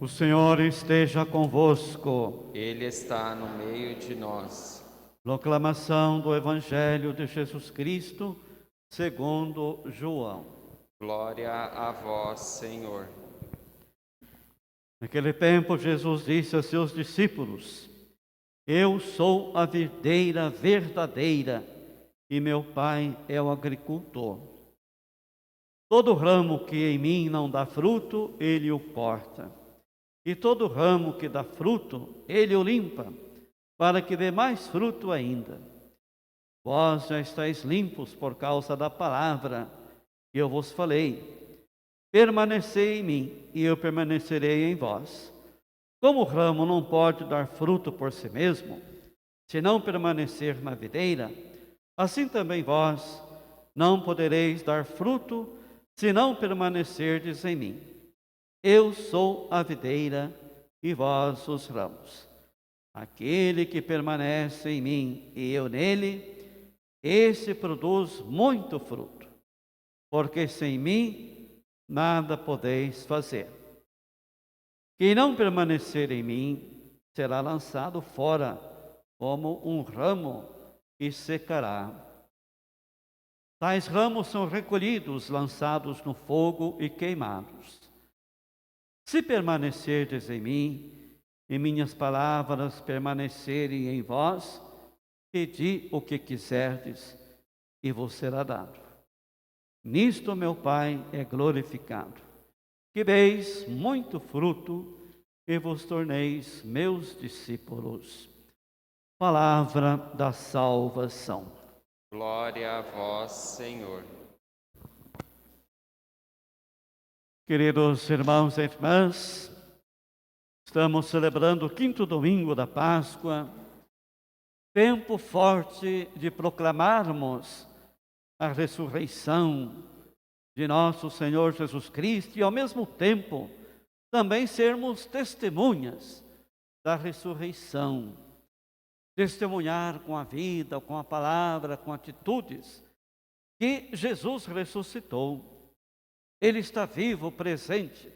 O Senhor esteja convosco. Ele está no meio de nós. Proclamação do Evangelho de Jesus Cristo, segundo João. Glória a vós, Senhor. Naquele tempo, Jesus disse a seus discípulos: Eu sou a videira verdadeira e meu Pai é o agricultor. Todo ramo que em mim não dá fruto, ele o corta. E todo ramo que dá fruto, ele o limpa, para que dê mais fruto ainda. Vós já estáis limpos por causa da palavra que eu vos falei. Permanecei em mim, e eu permanecerei em vós. Como o ramo não pode dar fruto por si mesmo, se não permanecer na videira, assim também vós não podereis dar fruto, se não permanecerdes em mim. Eu sou a videira e vós os ramos. Aquele que permanece em mim e eu nele, esse produz muito fruto, porque sem mim nada podeis fazer. Quem não permanecer em mim será lançado fora como um ramo e secará. Tais ramos são recolhidos, lançados no fogo e queimados. Se permanecerdes em mim, e minhas palavras permanecerem em vós, pedi o que quiserdes, e vos será dado. Nisto meu Pai é glorificado, que deis muito fruto e vos torneis meus discípulos. Palavra da salvação. Glória a vós, Senhor. Queridos irmãos e irmãs, estamos celebrando o quinto domingo da Páscoa, tempo forte de proclamarmos a ressurreição de nosso Senhor Jesus Cristo e, ao mesmo tempo, também sermos testemunhas da ressurreição. Testemunhar com a vida, com a palavra, com atitudes, que Jesus ressuscitou. Ele está vivo, presente,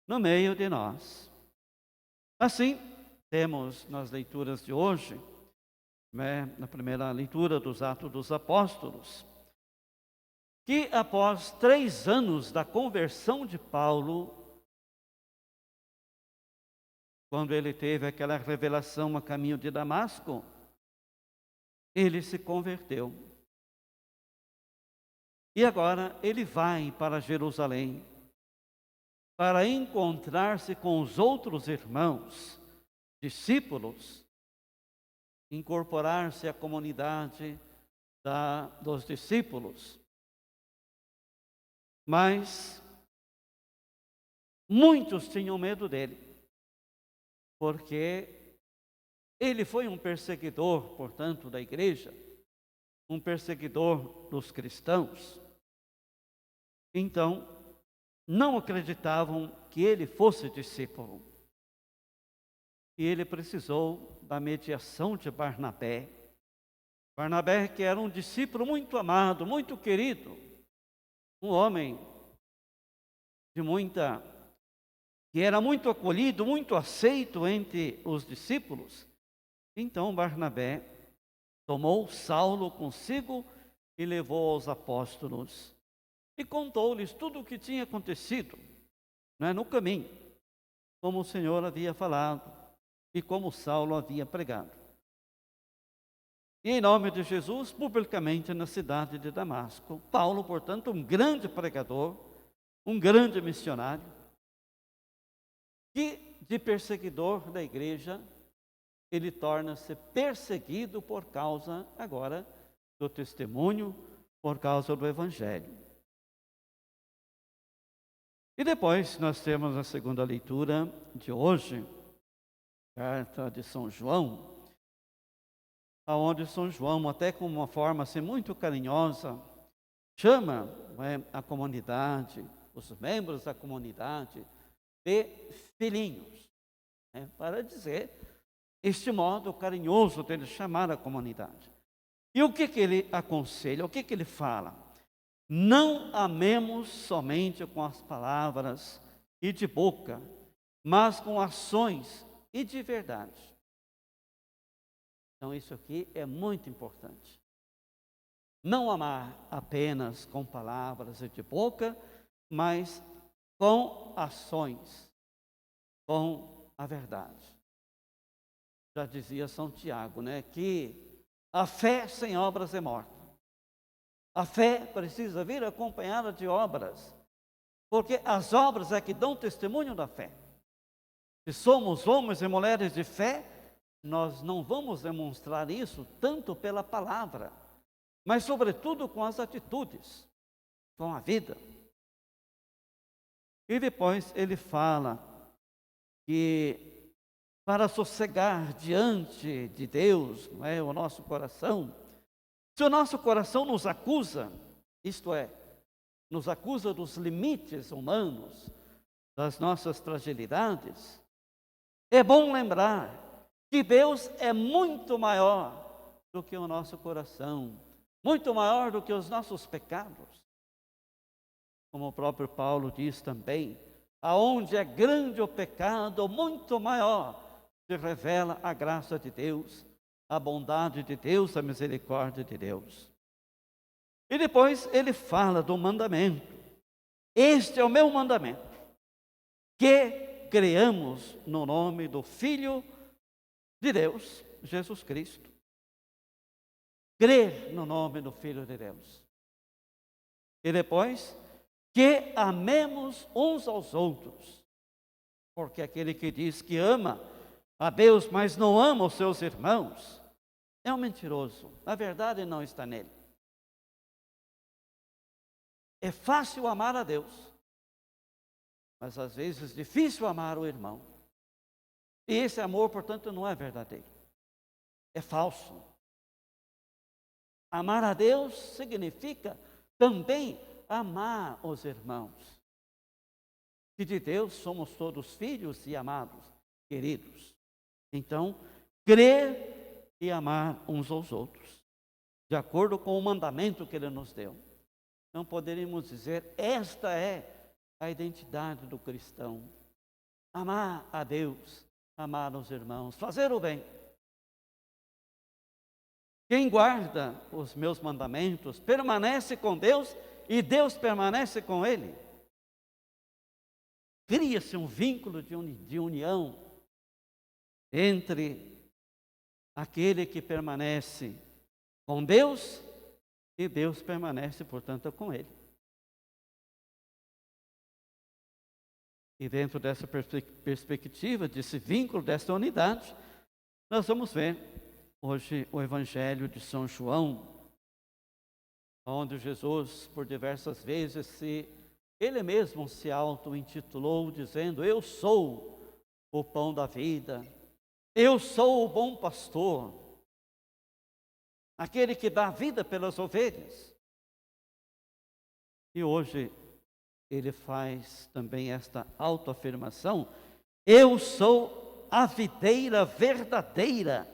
no meio de nós. Assim, temos nas leituras de hoje, na primeira leitura dos Atos dos Apóstolos, que após 3 anos da conversão de Paulo, quando ele teve aquela revelação a caminho de Damasco, ele se converteu. E agora ele vai para Jerusalém para encontrar-se com os outros irmãos, discípulos, incorporar-se à comunidade dos discípulos. Mas muitos tinham medo dele, porque ele foi um perseguidor, portanto, da igreja, um perseguidor dos cristãos. Então, não acreditavam que ele fosse discípulo. E ele precisou da mediação de Barnabé. Barnabé, que era um discípulo muito amado, muito querido, um homem que era muito acolhido, muito aceito entre os discípulos. Então Barnabé tomou Saulo consigo e levou aos apóstolos e contou-lhes tudo o que tinha acontecido, no caminho, como o Senhor havia falado e como Saulo havia pregado. E em nome de Jesus, publicamente na cidade de Damasco, Paulo, portanto, um grande pregador, um grande missionário, que de perseguidor da igreja, ele torna-se perseguido por causa agora do testemunho, por causa do Evangelho. E depois nós temos a segunda leitura de hoje, carta de São João, aonde São João, até com uma forma assim, muito carinhosa, chama a comunidade, os membros da comunidade, de filhinhos, para dizer este modo carinhoso dele chamar a comunidade. E o que ele aconselha, o que ele fala? Não amemos somente com as palavras e de boca, mas com ações e de verdade. Então isso aqui é muito importante. Não amar apenas com palavras e de boca, mas com ações, com a verdade. Já dizia São Tiago, né, que a fé sem obras é morta. A fé precisa vir acompanhada de obras, porque as obras é que dão testemunho da fé. Se somos homens e mulheres de fé, nós não vamos demonstrar isso tanto pela palavra, mas sobretudo com as atitudes, com a vida. E depois ele fala que para sossegar diante de Deus, não é, o nosso coração, se o nosso coração nos acusa, isto é, nos acusa dos limites humanos, das nossas fragilidades, é bom lembrar que Deus é muito maior do que o nosso coração, muito maior do que os nossos pecados. Como o próprio Paulo diz também, aonde é grande o pecado, muito maior se revela a graça de Deus, a bondade de Deus, a misericórdia de Deus. E depois ele fala do mandamento. Este é o meu mandamento, que creamos no nome do Filho de Deus, Jesus Cristo. Crer no nome do Filho de Deus. E depois, que amemos uns aos outros. Porque aquele que diz que ama a Deus, mas não ama os seus irmãos, é um mentiroso. A verdade não está nele. É fácil amar a Deus, mas às vezes é difícil amar o irmão. E esse amor, portanto, não é verdadeiro. É falso. Amar a Deus significa também amar os irmãos. Que de Deus somos todos filhos e amados, queridos. Então, crer e amar uns aos outros, de acordo com o mandamento que Ele nos deu. Não poderíamos dizer, esta é a identidade do cristão. Amar a Deus, amar os irmãos, fazer o bem. Quem guarda os meus mandamentos permanece com Deus e Deus permanece com ele. Cria-se um vínculo de união entre aquele que permanece com Deus e Deus permanece, portanto, com ele. E dentro dessa perspectiva, desse vínculo, dessa unidade, nós vamos ver hoje o Evangelho de São João, onde Jesus, por diversas vezes, ele mesmo se auto-intitulou, dizendo, eu sou o pão da vida, eu sou o bom pastor, aquele que dá vida pelas ovelhas. E hoje ele faz também esta autoafirmação, eu sou a videira verdadeira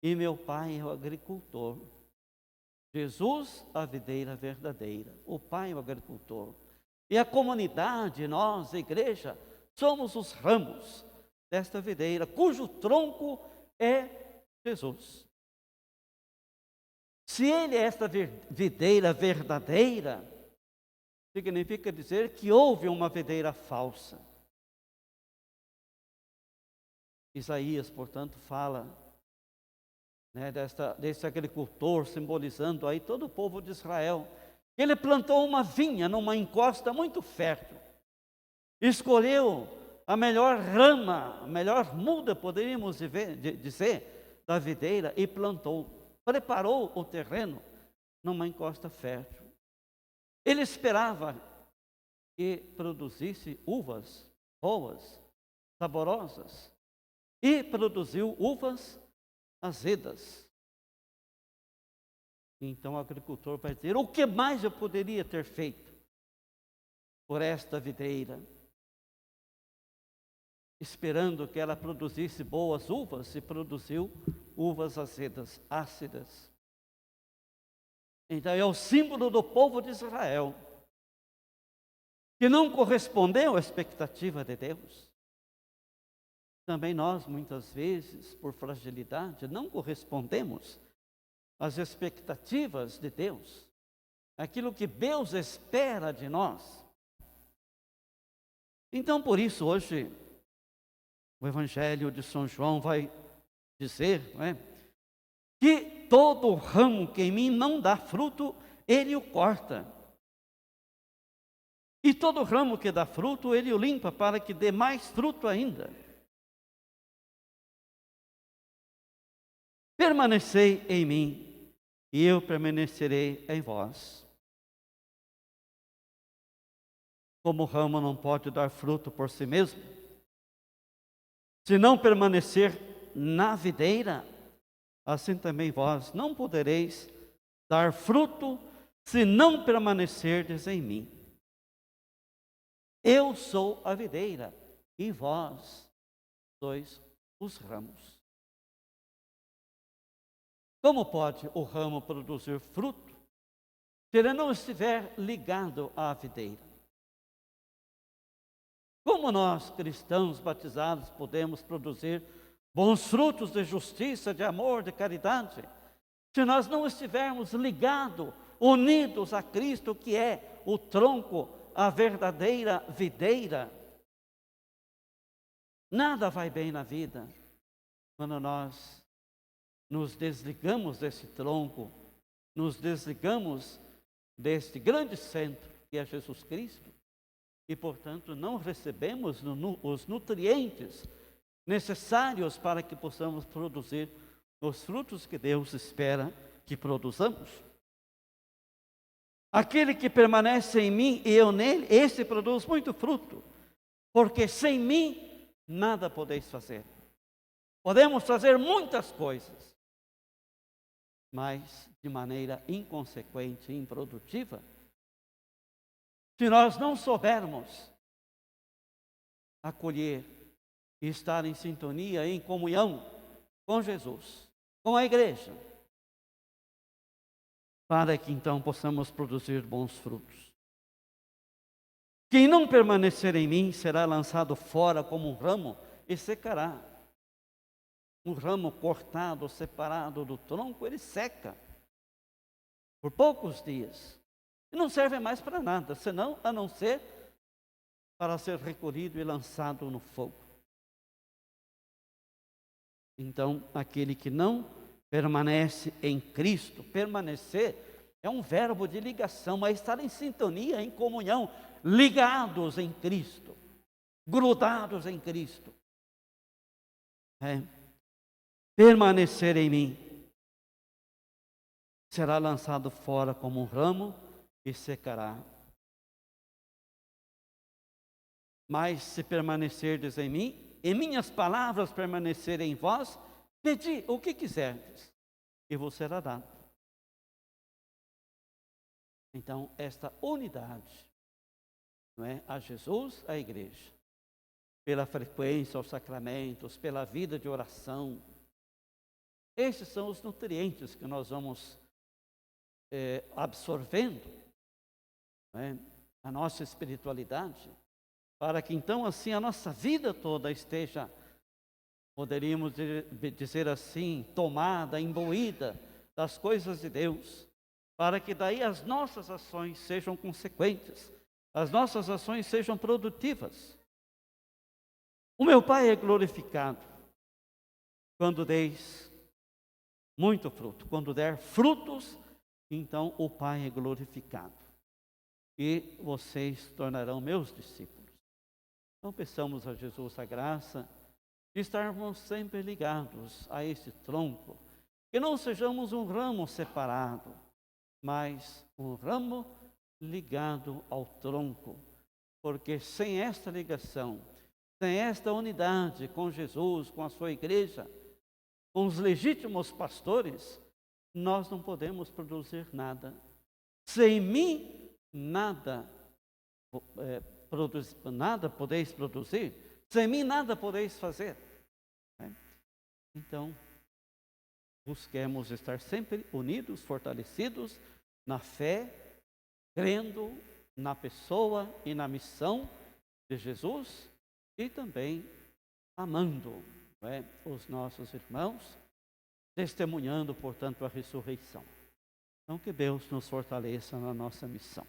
e meu pai é o agricultor. Jesus, a videira verdadeira, o pai é o agricultor. E a comunidade, nós, a igreja, somos os ramos desta videira, cujo tronco é Jesus. Se ele é esta videira verdadeira, significa dizer que houve uma videira falsa. Isaías, portanto, fala desse agricultor, simbolizando aí todo o povo de Israel. Ele plantou uma vinha numa encosta muito fértil. Escolheu a melhor rama, a melhor muda, poderíamos dizer, da videira e plantou. Preparou o terreno numa encosta fértil. Ele esperava que produzisse uvas boas, saborosas, e produziu uvas azedas. Então o agricultor vai dizer, o que mais eu poderia ter feito por esta videira? Esperando que ela produzisse boas uvas, e produziu uvas azedas, ácidas. Então é o símbolo do povo de Israel, que não correspondeu à expectativa de Deus. também nós, muitas vezes, por fragilidade, não correspondemos às expectativas de Deus, aquilo que Deus espera de nós. Então, por isso, hoje, o Evangelho de São João vai dizer, não é, que todo ramo que em mim não dá fruto, ele o corta. E todo ramo que dá fruto, ele o limpa para que dê mais fruto ainda. Permanecei em mim, e eu permanecerei em vós. Como o ramo não pode dar fruto por si mesmo, se não permanecer na videira, assim também vós não podereis dar fruto se não permanecerdes em mim. Eu sou a videira e vós sois os ramos. Como pode o ramo produzir fruto se ele não estiver ligado à videira? Como nós, cristãos batizados, podemos produzir bons frutos de justiça, de amor, de caridade, se nós não estivermos ligados, unidos a Cristo, que é o tronco, a verdadeira videira? Nada vai bem na vida quando nós nos desligamos desse tronco, nos desligamos deste grande centro que é Jesus Cristo e, portanto, não recebemos os nutrientes necessários para que possamos produzir os frutos que Deus espera que produzamos. Aquele que permanece em mim e eu nele, esse produz muito fruto, porque sem mim nada podeis fazer. Podemos fazer muitas coisas, mas de maneira inconsequente e improdutiva, se nós não soubermos acolher e estar em sintonia, em comunhão com Jesus, com a igreja, para que então possamos produzir bons frutos. Quem não permanecer em mim será lançado fora como um ramo e secará. Um ramo cortado, separado do tronco, ele seca por poucos dias. E não serve mais para nada, senão a não ser para ser recolhido e lançado no fogo. Então, aquele que não permanece em Cristo, permanecer é um verbo de ligação, mas estar em sintonia, em comunhão, ligados em Cristo, grudados em Cristo. Permanecer em mim, será lançado fora como um ramo e secará. Mas se permanecerdes em mim, e minhas palavras permanecerem em vós, pedi o que quiserdes, e vos será dado. Então, esta unidade, não é, a Jesus, a igreja, pela frequência aos sacramentos, pela vida de oração, esses são os nutrientes que nós vamos absorvendo, não é, a nossa espiritualidade, para que então assim a nossa vida toda esteja, poderíamos dizer assim, tomada, imbuída das coisas de Deus, para que daí as nossas ações sejam consequentes, as nossas ações sejam produtivas. O meu Pai é glorificado quando deis muito fruto, quando der frutos, então o Pai é glorificado e vocês se tornarão meus discípulos. Então peçamos a Jesus a graça de estarmos sempre ligados a esse tronco, que não sejamos um ramo separado, mas um ramo ligado ao tronco, porque sem esta ligação, sem esta unidade com Jesus, com a sua igreja, com os legítimos pastores, nós não podemos produzir nada. Sem mim, nada podeis produzir, sem mim nada podeis fazer. Então, busquemos estar sempre unidos, fortalecidos na fé, crendo na pessoa e na missão de Jesus e também amando, não é, os nossos irmãos, testemunhando, portanto, a ressurreição. Então, que Deus nos fortaleça na nossa missão.